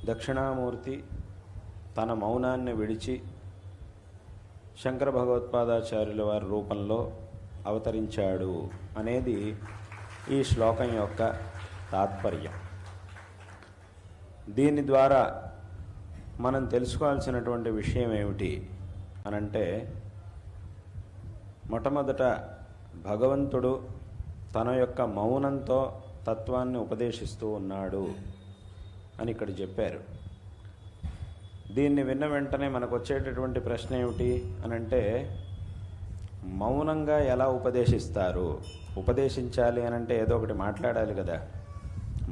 దక్షిణామూర్తి తన మౌనాన్ని విడిచి శంకర భగవత్పాదాచార్యుల వారి రూపంలో అవతరించాడు అనేది ఈ శ్లోకం యొక్క తాత్పర్యం. దీని ద్వారా మనం తెలుసుకోవాల్సినటువంటి విషయం ఏమిటి అనంటే, మొట్టమొదట భగవంతుడు తన యొక్క మౌనంతో తత్వాన్ని ఉపదేశిస్తూ ఉన్నాడు అని ఇక్కడ చెప్పారు. దీన్ని విన్న వెంటనే మనకు వచ్చేటటువంటి ప్రశ్న ఏమిటి అనంటే, మౌనంగా ఎలా ఉపదేశిస్తారు? ఉపదేశించాలి అనంటే ఏదో ఒకటి మాట్లాడాలి కదా.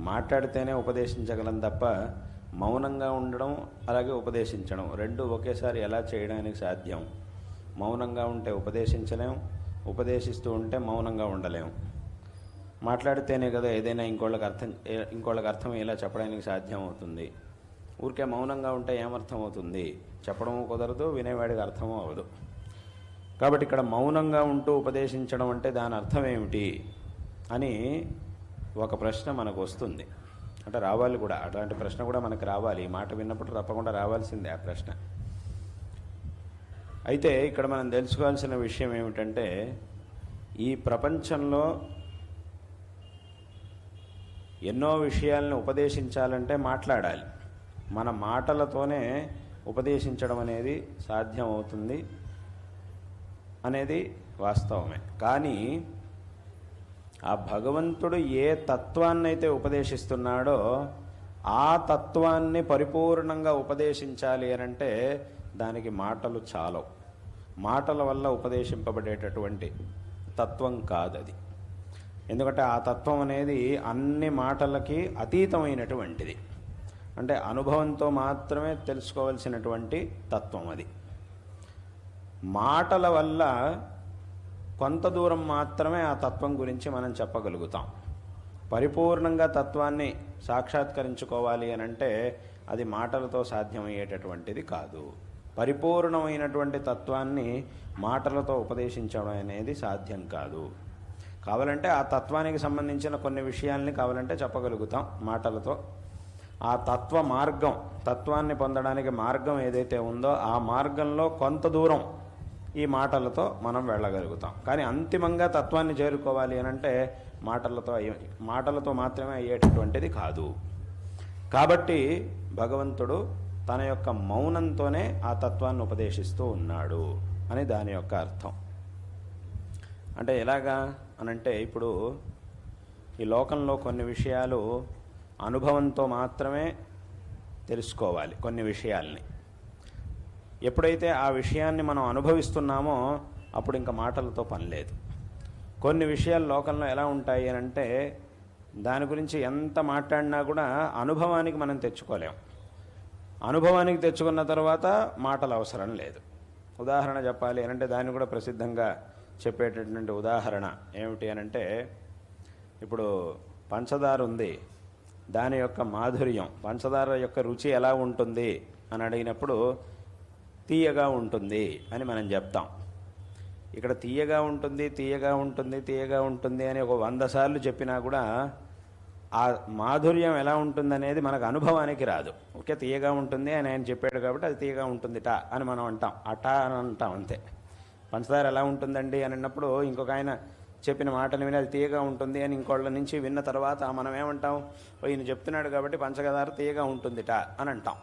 మాట్లాడితేనే ఉపదేశించగలం తప్ప మౌనంగా ఉండడం అలాగే ఉపదేశించడం రెండు ఒకేసారి ఎలా చేయడానికి సాధ్యం? మౌనంగా ఉంటే ఉపదేశించలేం, ఉపదేశిస్తూ ఉంటే మౌనంగా ఉండలేం. మాట్లాడితేనే కదా ఏదైనా ఇంకోళ్ళకి అర్థమయ్యేలా చెప్పడానికి సాధ్యం అవుతుంది. ఊరికే మౌనంగా ఉంటే ఏమర్థం అవుతుంది? చెప్పడము కుదరదు, వినేవాడికి అర్థమూ అవ్వదు. కాబట్టి ఇక్కడ మౌనంగా ఉంటూ ఉపదేశించడం అంటే దాని అర్థం ఏమిటి అని ఒక ప్రశ్న మనకు వస్తుంది. అంటే రావాలి కూడా, అట్లాంటి ప్రశ్న కూడా మనకు రావాలి. ఈ మాట విన్నప్పుడు తప్పకుండా రావాల్సిందే ఆ ప్రశ్న. అయితే ఇక్కడ మనం తెలుసుకోవాల్సిన విషయం ఏమిటంటే, ఈ ప్రపంచంలో ఎన్నో విషయాలను ఉపదేశించాలంటే మాట్లాడాలి. మన మాటలతోనే ఉపదేశించడం అనేది సాధ్యం అవుతుంది అనేది వాస్తవమే. కానీ ఆ భగవంతుడు ఏ తత్వాన్నైతే ఉపదేశిస్తున్నాడో ఆ తత్వాన్ని పరిపూర్ణంగా ఉపదేశించాలి అనంటే దానికి మాటలు చాలవు. మాటల వల్ల ఉపదేశింపబడేటటువంటి తత్వం కాదది. ఎందుకంటే ఆ తత్వం అనేది అన్ని మాటలకి అతీతమైనటువంటిది. అంటే అనుభవంతో మాత్రమే తెలుసుకోవాల్సినటువంటి తత్వం అది. మాటల వల్ల కొంత దూరం మాత్రమే ఆ తత్వం గురించి మనం చెప్పగలుగుతాం. పరిపూర్ణంగా తత్వాన్ని సాక్షాత్కరించుకోవాలి అనంటే అది మాటలతో సాధ్యమయ్యేటటువంటిది కాదు. పరిపూర్ణమైనటువంటి తత్వాన్ని మాటలతో ఉపదేశించడం అనేది సాధ్యం కాదు. కావాలంటే ఆ తత్వానికి సంబంధించిన కొన్ని విషయాల్ని కావాలంటే చెప్పగలుగుతాం మాటలతో. ఆ తత్వ మార్గం, తత్వాన్ని పొందడానికి మార్గం ఏదైతే ఉందో ఆ మార్గంలో కొంత దూరం ఈ మాటలతో మనం వెళ్ళగలుగుతాం. కానీ అంతిమంగా తత్వాన్ని చేరుకోవాలి అనంటే మాటలతో మాత్రమే అయ్యేటటువంటిది కాదు. కాబట్టి భగవంతుడు తన యొక్క మౌనంతోనే ఆ తత్వాన్ని ఉపదేశిస్తూ ఉన్నాడు అని దాని యొక్క అర్థం. అంటే ఎలాగా అనంటే, ఇప్పుడు ఈ లోకంలో కొన్ని విషయాలు అనుభవంతో మాత్రమే తెలుసుకోవాలి. కొన్ని విషయాల్ని ఎప్పుడైతే ఆ విషయాన్ని మనం అనుభవిస్తున్నామో అప్పుడు ఇంకా మాటలతో పని లేదు. కొన్ని విషయాలు లోకంలో ఎలా ఉంటాయి అనంటే, దాని గురించి ఎంత మాట్లాడినా కూడా అనుభవానికి మనం తెచ్చుకోలేం. అనుభవానికి తెచ్చుకున్న తర్వాత మాటలు అవసరం లేదు. ఉదాహరణ చెప్పాలి అనంటే దాన్ని కూడా ప్రసిద్ధంగా చెప్పేటటువంటి ఉదాహరణ ఏమిటి అనంటే, ఇప్పుడు పంచదార ఉంది, దాని యొక్క మాధుర్యం, పంచదార యొక్క రుచి ఎలా ఉంటుంది అని అడిగినప్పుడు తీయగా ఉంటుంది అని మనం చెప్తాం. ఇక్కడ తీయగా ఉంటుంది తీయగా ఉంటుంది తీయగా ఉంటుంది అని ఒక 100 సార్లు చెప్పినా కూడా ఆ మాధుర్యం ఎలా ఉంటుందనేది మనకు అనుభవానికి రాదు. ఓకే, తీయగా ఉంటుంది అని ఆయన చెప్పాడు కాబట్టి అది తీయగా ఉంటుంది టా అని మనం అంటాం. అటా అని అంటాం అంతే. పంచదార ఎలా ఉంటుందండి అని అన్నప్పుడు ఇంకొక ఆయన చెప్పిన మాటలు విని అది తీయగా ఉంటుంది అని ఇంకోళ్ళ నుంచి విన్న తర్వాత మనం ఏమంటాం? ఈయన చెప్తున్నాడు కాబట్టి పంచదార తీయగా ఉంటుందిట అని అంటాం.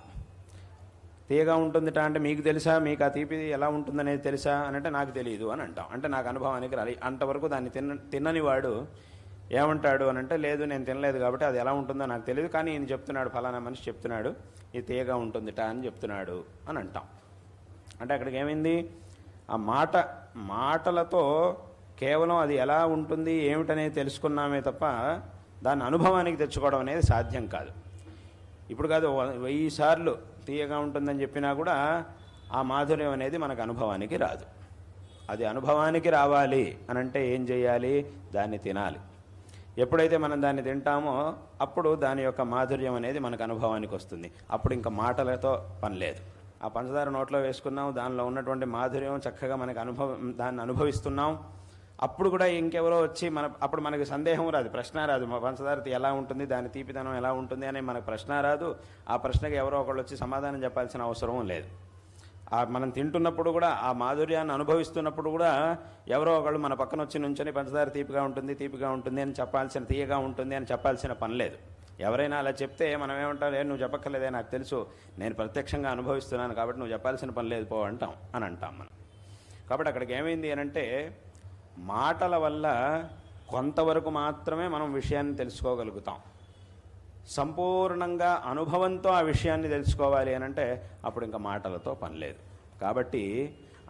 తీయగా ఉంటుందిట అంటే మీకు తెలుసా? మీకు ఆ తీపి ఎలా ఉంటుందనేది తెలుసా అని అంటే నాకు తెలియదు అని అంటాం. అంటే నాకు అనుభవానికి రాలి. అంతవరకు దాన్ని తిన్నని వాడు ఏమంటాడు అని అంటే, లేదు నేను తినలేదు కాబట్టి అది ఎలా ఉంటుందో నాకు తెలియదు, కానీ ఈయన చెప్తున్నాడు, ఫలానా మనిషి చెప్తున్నాడు ఇది తీయగా ఉంటుందిట అని చెప్తున్నాడు అని అంటాం. అంటే అక్కడికి ఏమైంది? ఆ మాటలతో కేవలం అది ఎలా ఉంటుంది ఏమిటనేది తెలుసుకున్నామే తప్ప దాన్ని అనుభవానికి తెచ్చుకోవడం అనేది సాధ్యం కాదు. ఇప్పుడు కాదు, 1000 సార్లు తీయగా ఉంటుందని చెప్పినా కూడా ఆ మాధుర్యం అనేది మనకు అనుభవానికి రాదు. అది అనుభవానికి రావాలి అనంటే ఏం చేయాలి? దాన్ని తినాలి. ఎప్పుడైతే మనం దాన్ని తింటామో అప్పుడు దాని యొక్క మాధుర్యం అనేది మనకు అనుభవానికి వస్తుంది. అప్పుడు ఇంకా మాటలతో పని లేదు. ఆ పంచదార నోట్లో వేసుకున్నాం, దానిలో ఉన్నటువంటి మాధుర్యం చక్కగా మనకు దాన్ని అనుభవిస్తున్నాం. అప్పుడు కూడా ఇంకెవరో వచ్చి అప్పుడు మనకి సందేహం రాదు, ప్రశ్న రాదు, పంచదార ఎలా ఉంటుంది, దాని తీపిదనం ఎలా ఉంటుంది అనే మనకు ప్రశ్న రాదు. ఆ ప్రశ్నకి ఎవరో ఒకళ్ళు వచ్చి సమాధానం చెప్పాల్సిన అవసరం లేదు. మనం తింటున్నప్పుడు కూడా ఆ మాధుర్యాన్ని అనుభవిస్తున్నప్పుడు కూడా ఎవరో ఒకళ్ళు మన పక్కన వచ్చి నుంచొని పంచదార తీపిగా ఉంటుంది, తీపిగా ఉంటుంది అని చెప్పాల్సిన, తీయగా ఉంటుంది అని చెప్పాల్సిన పని లేదు. ఎవరైనా అలా చెప్తే మనం ఏమంటాం, నువ్వు చెప్పక్కర్లేదే, నాకు తెలుసు, నేను ప్రత్యక్షంగా అనుభవిస్తున్నాను కాబట్టి నువ్వు చెప్పాల్సిన పని లేదు పో అని అంటాం మనం. కాబట్టి అక్కడికి ఏమైంది అనంటే, మాటల వల్ల కొంతవరకు మాత్రమే మనం విషయాన్ని తెలుసుకోగలుగుతాం. సంపూర్ణంగా అనుభవంతో ఆ విషయాన్ని తెలుసుకోవాలి అనంటే అప్పుడు ఇంకా మాటలతో పని లేదు. కాబట్టి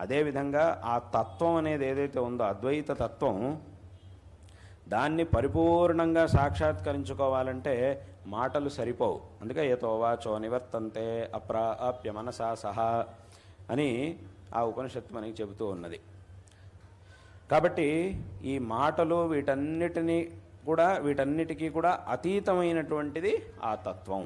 అదేవిధంగా ఆ తత్వం అనేది ఏదైతే ఉందో, అద్వైత తత్వం, దాన్ని పరిపూర్ణంగా సాక్షాత్కరించుకోవాలంటే మాటలు సరిపోవు. అందుకే యతో వాచో నివర్తంతే అప్రాప్య మనసా సహా అని ఆ ఉపనిషత్తు మనకి చెబుతూ ఉన్నది. కాబట్టి ఈ మాటలు వీటన్నిటికీ కూడా అతీతమైనటువంటిది ఆ తత్వం.